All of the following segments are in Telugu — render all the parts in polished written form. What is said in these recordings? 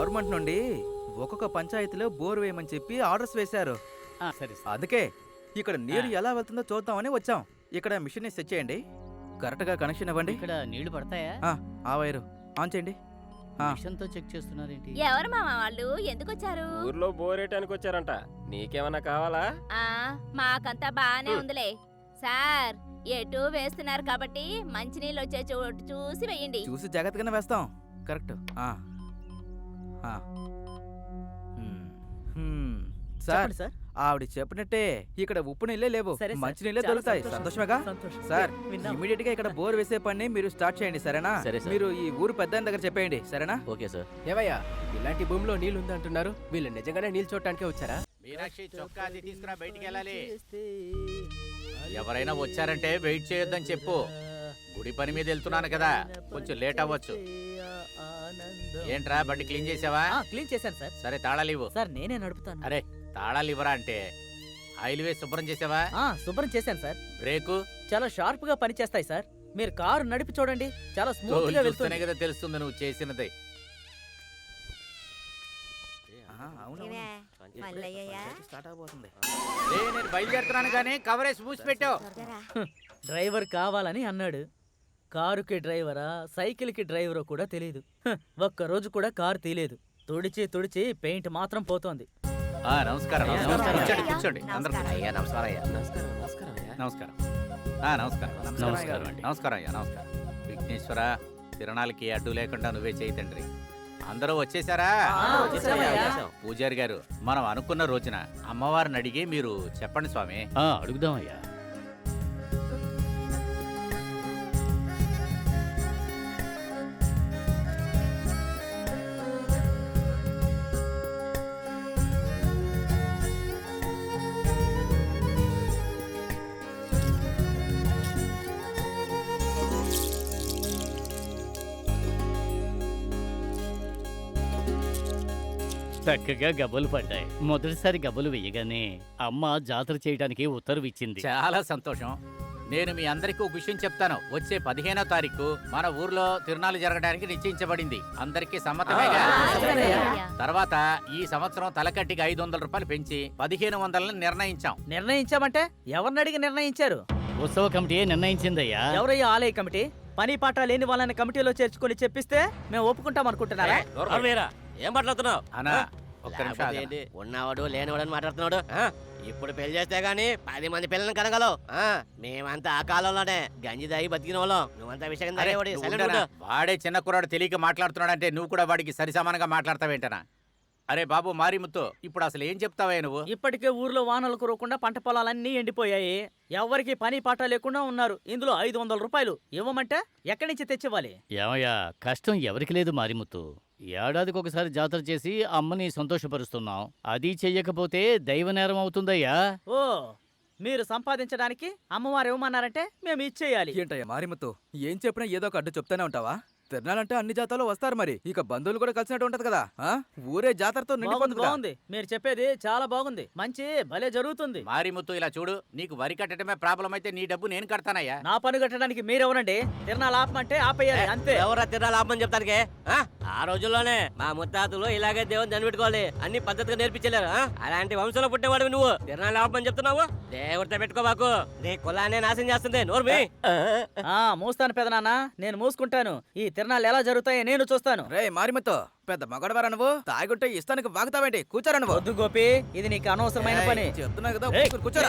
గవర్నమెంట్ నుండి ఒక్కొక్క పంచాయతీలో బోర్ వేయమని చెప్పి ఆర్డర్స్ వేశారు. సరే అందుకే ఇక్కడ నీరు ఎలా వెళ్తుందో చూద్దామని వచ్చాం. ఇక్కడ మిషన్ సెట్ చేయండి, కరెక్ట్ గా కనెక్షన్ ఇవ్వండి. ఇక్కడ నీళ్లు పడతాయా? ఆ వైరు ఆన్ చేయండి. మిషన్ తో చెక్ చేస్తున్నారేంటి? ఎవరు మామ వాళ్ళు ఎందుకు వచ్చారు? ఊర్లో బోరేయటానికి వచ్చారంట. నీకేమన్నా కావాలా? మాకంతా బానే ఉందిలే సార్. ఎటు వేస్తున్నారు కాబట్టి మంచినీళ్ళు వచ్చే చోటు చూసి వేయండి. చూసి జాగ్రత్తగానే వేస్తాం. కరెక్ట్. సార్ ఆవిడ చెప్పినట్టే ఇక్కడ ఉప్పు నీళ్ళే లేవు, మంచి నీళ్ళే దొరుకుతాయి. సంతోషమేగా సార్? ఇమీడియట్ గా ఇక్కడ బోర్ వేసే పని మీరు స్టార్ట్ చేయండి, సరేనా? మీరు ఈ ఊరు పెద్ద దగ్గర చెప్పేయండి, సరేనా? Okay sir. ఏవయ్యా, ఇలాంటి భూమిలో నీళ్లు ఉందంటున్నారు, వీళ్ళు నిజంగానే నీళ్ళు చూడటానికే వచ్చారా? మీనాక్షి, చొక్కా అది తీసుకురా, బయటికి వెళ్ళాలి. ఎవరైనా వచ్చారంటే వెయిట్ చేయొద్దని చెప్పు. గుడి పని మీద వెళ్తున్నాను కదా, కొంచెం లేట్ అవ్వచ్చు. ఏంట్రా బండి క్లీన్ చేసావా? క్లీన్ చేశాను సార్. సరే తాళాలు ఇవ్వు. సార్ నేనే నడుపుతాను. అరే తాళాలు ఇవ్వరా అంటే. ఆయిల్ వేసి శుభ్రం చేసావా? శుభ్రం చేశాను సార్. బ్రేకు చాలా షార్ప్ గా పని చేస్తాయి సార్. మీరు కారు నడిపి చూడండి, చాలా స్మూత్ గా వెళ్తుంది కదా, తెలుస్తుంది నువ్వు చేసినది. నేను బయలుదేరుతున్నాను కానీ కవరేజ్ మూసి పెట్టావు. డ్రైవర్ కావాలని అన్నాడు. కారుకి డ్రైవరా, సైకిల్ కి డ్రైవరో కూడా తెలియదు. ఒక్కరోజు కూడా కారు తీలేదు. తుడిచి పెయింట్ మాత్రం పోతోంది. నమస్కారం. కూర్చోండి కూర్చోండి అందరూ. అయ్యా నమస్కారం. అయ్యా నమస్కారం. నమస్కారం. నమస్కారం అయ్యా. నమస్కారం. విఘ్నేశ్వర, తిరణాలకి అడ్డు లేకుండా నువ్వే చేయి తండ్రి. అందరూ వచ్చేసారా? పూజారి గారు, మనం అనుకున్న రోజున అమ్మవారిని అడిగి మీరు చెప్పండి స్వామి. అడుగుదామయ్యా. చక్కగా గబ్బలు పడ్డాయి. మొదటిసారి గబ్బలు వెయ్యగానే అమ్మ జాతర చేయడానికి ఉత్తర్వు ఇచ్చింది. చాలా సంతోషం. నేను మీ అందరికీ ఒక విషయం చెప్తాను. వచ్చే 15వ తారీఖు మన ఊర్లో తిరునాళ్ళు జరగడానికి నిశ్చయించబడింది. అందరికీ సమ్మతమేగా? తర్వాత ఈ సంవత్సరం తలకట్టికి 500 రూపాయలు పెంచి 1500 నిర్ణయించాం. నిర్ణయించామంటే ఎవరిని అడిగి నిర్ణయించారు? ఉత్సవ కమిటీ నిర్ణయించిందయ్యా. ఎవరయ్యా ఆలయ కమిటీ? పని పాట లేని వాళ్ళని కమిటీలో చేర్చుకుని చెప్పిస్తే మేము ఒప్పుకుంటాం అనుకుంటున్నారా? ఏం మాట్లాడుతున్నావు? అన్నా ఒక్క నిమిషం. ఉన్నవాడు లేనివాడని మాట్లాడుతున్నాడు. ఇప్పుడు పెళ్లి చేస్తే గానీ 10 మంది పిల్లల్ని కనగలవు. మేమంతా ఆ కాలంలోనే గంజి దాగి బతికిన వాళ్ళం. నువ్వంతా విషయం వాడే చిన్న కుర్రాడు తెలియక మాట్లాడుతున్నాడంటే నువ్వు కూడా వాడికి సరిసమానంగా మాట్లాడతావేంటనా? అరే బాబు మారిముత్తు, ఇప్పుడు అసలు ఏం చెప్తావే నువ్వు? ఇప్పటికే ఊర్లో వానలు కురవకుండా పంట పొలాలన్నీ ఎండిపోయాయి. ఎవరికి పని పాట లేకుండా ఉన్నారు. ఇందులో 500 రూపాయలు ఇవ్వమంటే ఎక్కడి నుంచి తెచ్చివ్వాలి? ఏమయ్యా, కష్టం ఎవరికి లేదు మారిముత్తు. ఏడాదికి ఒకసారి జాతర చేసి అమ్మని సంతోషపరుస్తున్నాం. అది చెయ్యకపోతే దైవ నేరం అవుతుందయ్యా. ఓ, మీరు సంపాదించడానికి అమ్మవారు ఇవ్వమన్నారంటే మేము ఇచ్చేయాలి. ఏంటయ్యా మారిముత్తు, ఏం చెప్పినా ఏదో ఒక అడ్డు చెప్తానే ఉంటావా? తిరణాలంటే అన్ని జాతరలో వస్తారు, మరి ఇక బంధువులు కూడా కలిసినట్టు ఉంటది కదా. ఊరే జాతరతో బాగుంది. మీరు చెప్పేది చాలా బాగుంది. మంచి భలే జరుగుతుంది. మారిముత్తు ఇలా చూడు, నీకు వరి కట్టడమే ప్రాబ్లం అయితే నీ డబ్బు నేను కడతానయ్యా. నా పని కట్టడానికి మీరెవరండి? తిరణాలు ఆపమంటే ఆపేయాలి, అంతే. ఎవరా తిరణాలు ఆపమని చెప్తానికి? ఆ రోజుల్లోనే మా ముత్తాతలు ఇలాగే దేవుని దనిపెట్టుకోవాలి అన్ని పద్ధతిగా నేర్పించలేరు. అలాంటి వంశంలో పుట్టేవాడు నువ్వు తిరణాలు ఆపమని చెప్తున్నావు? దేవుడితో పెట్టుకోబాకు, నీ కులాన్ని నాశనం చేస్తుంది. నోర్మి మూస్తాను పెదనాన్న, నేను మూసుకుంటాను. ఈ తిరణాలు ఎలా జరుగుతాయో నేను చూస్తాను. రే మారిముత్తు, పెద్ద మగడవారా నువ్వు? తాగుంటే ఇస్తానికి వాగుతావేంటి? కూర్చోరా నువ్వు. వద్దు గోపి, ఇది నీకు అనవసరమైన పని. చెప్తున్నా కదా, కూర్చోరా.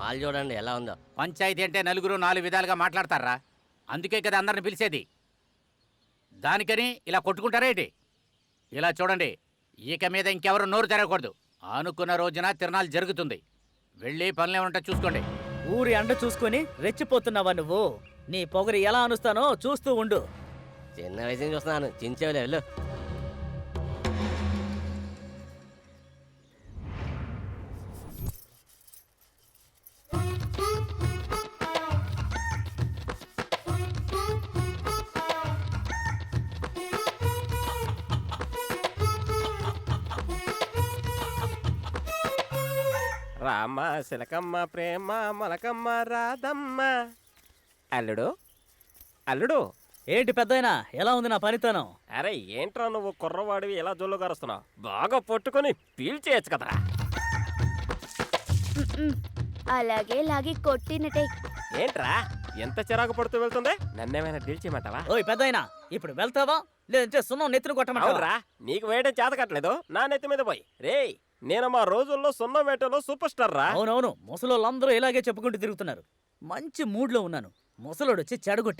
వాళ్ళు చూడండి ఎలా ఉందో. పంచాయతీ అంటే నలుగురు 4 విధాలుగా మాట్లాడతారా? అందుకే కదా అందరిని పిలిచేది. దానికని ఇలా కొట్టుకుంటారేంటి? ఇలా చూడండి, ఇక మీద ఇంకెవరు నోరు తెరవకూడదు. అనుకున్న రోజున తిరణాలు జరుగుతుంది. వెళ్ళి పనులేమంటే చూసుకోండి. ఊరి అండ చూసుకొని రెచ్చిపోతున్నావా నువ్వు? నీ పొగరి ఎలా అనుస్తానో చూస్తూ ఉండు. చిన్న వయసు నుంచి చూస్తున్నాను, చించేవులే వెళ్ళు. రామ శిలకమ్మ ప్రేమ మొలకమ్మ రాధమ్మ. అల్లుడు, అల్లుడు ఏంటి పెద్దయినా ఎలా ఉంది నా పనితనం? అరే ఏంట్రా నువ్వు కుర్రవాడివి ఎలా జొల్లు గారుస్తున్నావు? బాగా పట్టుకొని పీల్చేయచ్చు కదరా. అలాగే లాగి కొట్టినటే. ఏంట్రా ఎంత చిరాకు పడుతూ వెళ్తుంది? నన్నేమైనా డీల్ చేయమంటావా? ఓయ్ పెద్దయినా, ఇప్పుడు వెళ్తావా లేదంటే సున్నం నెత్తిన కొట్టమంటావా? అవునరా, నీకు వేయడం చేత కట్టలేదు, నా నెత్తి మీద పోయి. రేయ్, నేను మా రోజుల్లో సున్నం వేటలో సూపర్ స్టార్ రా. అవునవును, ముసలోళ్ళందరూ ఇలాగే చెప్పుకుంటూ తిరుగుతున్నారు. మంచి మూడ్లో ఉన్నాను, ముసలోడు వచ్చి చెడగొట్టాడు.